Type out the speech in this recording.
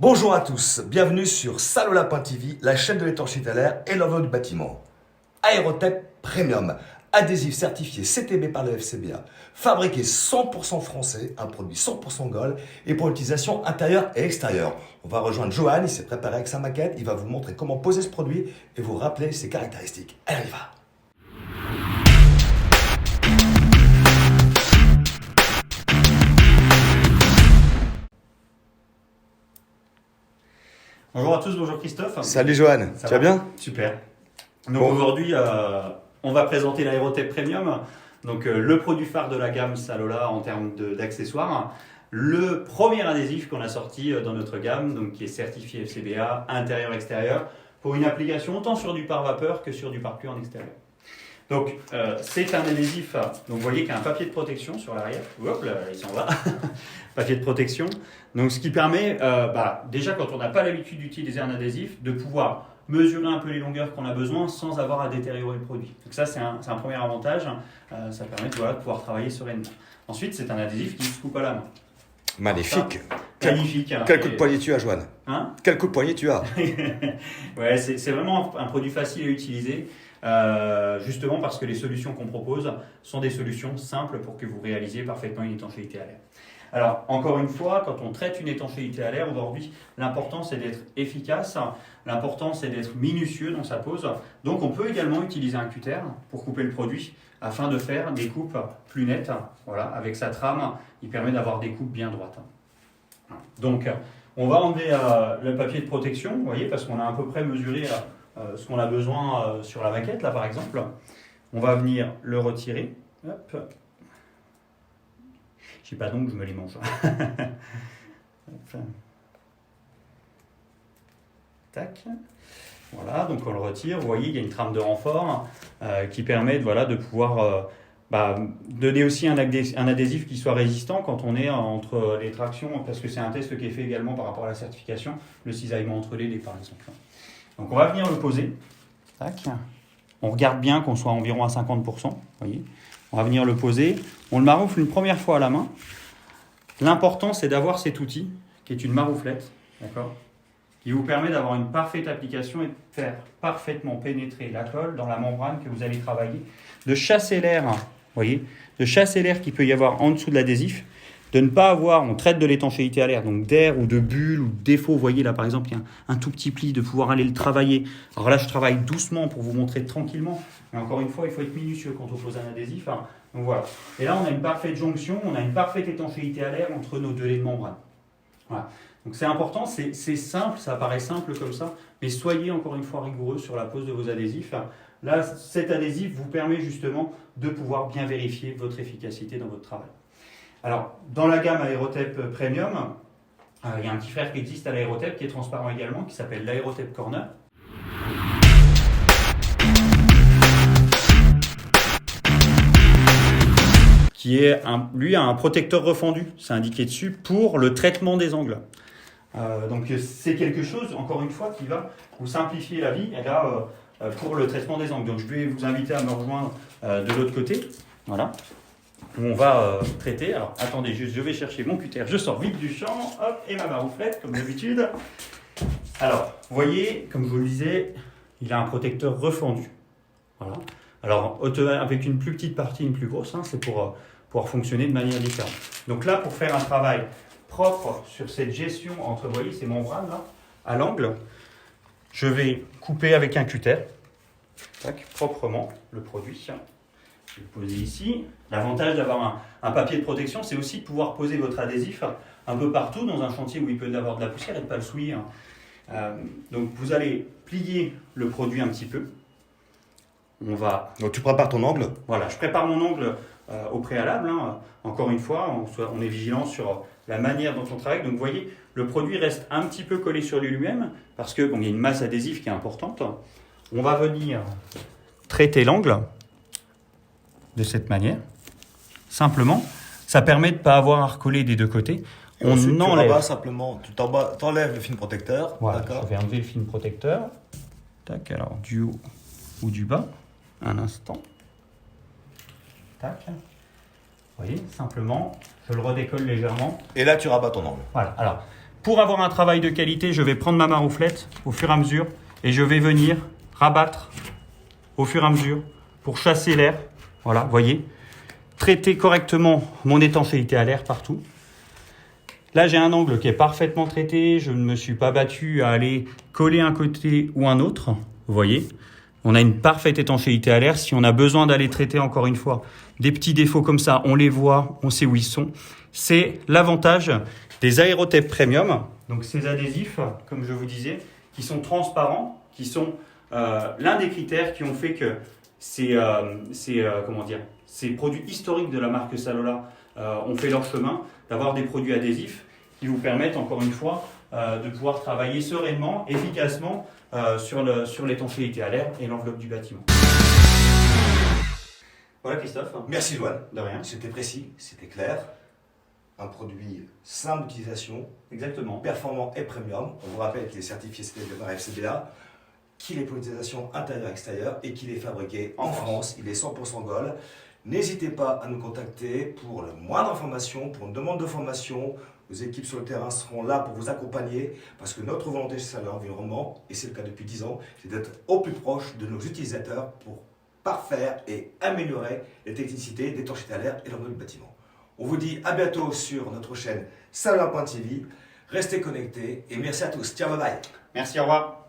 Bonjour à tous, bienvenue sur Salola.tv, la chaîne de l'étanchéité à l'air et l'enveloppe du bâtiment. Aérotep Premium, adhésif certifié CTB par le FCBA, fabriqué 100% français, un produit 100% Gold et pour l'utilisation intérieure et extérieure. On va rejoindre Johan, il s'est préparé avec sa maquette, il va vous montrer comment poser ce produit et vous rappeler ses caractéristiques. Allez, on y va. Bonjour à tous, bonjour Christophe. Salut Johan, tu vas bien? Super. Donc aujourd'hui, on va présenter l'Aérotep Premium, donc le produit phare de la gamme Salola en termes d'accessoires. Le premier adhésif qu'on a sorti dans notre gamme, donc qui est certifié FCBA, intérieur-extérieur, pour une application autant sur du pare-vapeur que sur du pare-pluie en extérieur. Donc c'est un adhésif, donc vous voyez qu'il y a un papier de protection sur l'arrière, hop là, il s'en va, papier de protection. Donc ce qui permet, déjà quand on n'a pas l'habitude d'utiliser un adhésif, de pouvoir mesurer un peu les longueurs qu'on a besoin sans avoir à détériorer le produit. Donc ça c'est un premier avantage, ça permet de pouvoir travailler sereinement. Ensuite c'est un adhésif qui se coupe à la main. Magnifique. Magnifique. Quel coup de poignet tu as, Johan? Quel coup de poignet tu as? Ouais, c'est vraiment un produit facile à utiliser. Justement parce que les solutions qu'on propose sont des solutions simples pour que vous réalisiez parfaitement une étanchéité à l'air. Alors, encore une fois, quand on traite une étanchéité à l'air, aujourd'hui, l'important c'est d'être efficace, l'important c'est d'être minutieux dans sa pose. Donc, on peut également utiliser un cutter pour couper le produit afin de faire des coupes plus nettes. Voilà, avec sa trame, il permet d'avoir des coupes bien droites. Donc, on va enlever le papier de protection, vous voyez, parce qu'on a à peu près mesuré ce qu'on a besoin sur la maquette, là par exemple. On va venir le retirer. Hop. Je sais pas donc, je me les mange. Tac. Voilà, donc on le retire. Vous voyez, il y a une trame de renfort qui permet de pouvoir donner aussi un adhésif qui soit résistant quand on est entre les tractions, parce que c'est un test qui est fait également par rapport à la certification, le cisaillement entre les par exemple. Donc on va venir le poser. Tac. On regarde bien qu'on soit environ à 50%. Voyez. On va venir le poser. On le maroufle une première fois à la main. L'important c'est d'avoir cet outil qui est une marouflette, d'accord, qui vous permet d'avoir une parfaite application et de faire parfaitement pénétrer la colle dans la membrane que vous allez travailler, de chasser l'air, voyez, de chasser l'air qu'il peut y avoir en dessous de l'adhésif, de ne pas avoir, on traite de l'étanchéité à l'air, donc d'air ou de bulles ou de défauts. Vous voyez là par exemple, il y a un tout petit pli, de pouvoir aller le travailler. Alors là, je travaille doucement pour vous montrer tranquillement. Mais encore une fois, il faut être minutieux quand on pose un adhésif. Donc voilà. Et là, on a une parfaite jonction, on a une parfaite étanchéité à l'air entre nos deux laits de membrane. Voilà. Donc c'est important, c'est simple, ça paraît simple comme ça, mais soyez encore une fois rigoureux sur la pose de vos adhésifs. Là, cet adhésif vous permet justement de pouvoir bien vérifier votre efficacité dans votre travail. Alors, dans la gamme Aérotep Premium, il y a un petit frère qui existe à l'Aérotep qui est transparent également, qui s'appelle l'Aérotep Corner. Qui est, lui, a un protecteur refendu, c'est indiqué dessus, pour le traitement des angles. Donc c'est quelque chose, encore une fois, qui va vous simplifier la vie et là, pour le traitement des angles. Donc je vais vous inviter à me rejoindre de l'autre côté. Voilà. Où on va traiter. Alors attendez, je vais chercher mon cutter, je sors vite du champ, hop, et ma marouflette, comme d'habitude. Alors, vous voyez, comme je vous le disais, il a un protecteur refendu. Voilà. Alors, avec une plus petite partie, une plus grosse, c'est pour pouvoir fonctionner de manière différente. Donc là, pour faire un travail propre sur cette gestion entre, vous voyez, ces membranes là, à l'angle, je vais couper avec un cutter, tac, proprement le produit. Je vais le poser ici. L'avantage d'avoir un papier de protection, c'est aussi de pouvoir poser votre adhésif un peu partout dans un chantier où il peut y avoir de la poussière et de ne pas le souiller. Donc vous allez plier le produit un petit peu. Donc tu prépares ton angle? Voilà, je prépare mon angle au préalable. Encore une fois, on est vigilant sur la manière dont on travaille. Donc vous voyez, le produit reste un petit peu collé sur lui-même parce qu'il y a une masse adhésive qui est importante. On va venir traiter l'angle de cette manière. Simplement, ça permet de ne pas avoir à recoller des deux côtés. Et on ensuite, enlève. Tu rabats simplement, tu t'enlèves le film protecteur. Voilà, je vais enlever le film protecteur. Tac, alors du haut ou du bas. Un instant. Tac. Vous voyez, simplement, je le redécolle légèrement. Et là, tu rabats ton angle. Voilà. Alors, pour avoir un travail de qualité, je vais prendre ma marouflette au fur et à mesure et je vais venir rabattre au fur et à mesure pour chasser l'air. Voilà, voyez. Traiter correctement mon étanchéité à l'air partout. Là, j'ai un angle qui est parfaitement traité. Je ne me suis pas battu à aller coller un côté ou un autre. Vous voyez, on a une parfaite étanchéité à l'air. Si on a besoin d'aller traiter, encore une fois, des petits défauts comme ça, on les voit, on sait où ils sont. C'est l'avantage des Aérotep Premium. Donc, ces adhésifs, comme je vous disais, qui sont transparents, qui sont l'un des critères qui ont fait que ces produits historiques de la marque Salola ont fait leur chemin, d'avoir des produits adhésifs qui vous permettent, encore une fois, de pouvoir travailler sereinement, efficacement sur l'étanchéité à l'air et l'enveloppe du bâtiment. Voilà Christophe. Merci Joanne. De rien. C'était précis, c'était clair. Un produit simple d'utilisation, Exactement. performant et premium. On vous rappelle qu'il est certifié CTB par FCBA, qu'il est pour l'utilisation intérieure-extérieure et qu'il est fabriqué en France. Il est 100% Gold. N'hésitez pas à nous contacter pour la moindre information, pour une demande de formation. Nos équipes sur le terrain seront là pour vous accompagner parce que notre volonté chez Salola Environnement, et c'est le cas depuis 10 ans, c'est d'être au plus proche de nos utilisateurs pour parfaire et améliorer les technicités, l'étanchéité à l'air et l'enveloppe du bâtiment. On vous dit à bientôt sur notre chaîne Salola.tv. Restez connectés et merci à tous. Ciao, bye bye. Merci, au revoir.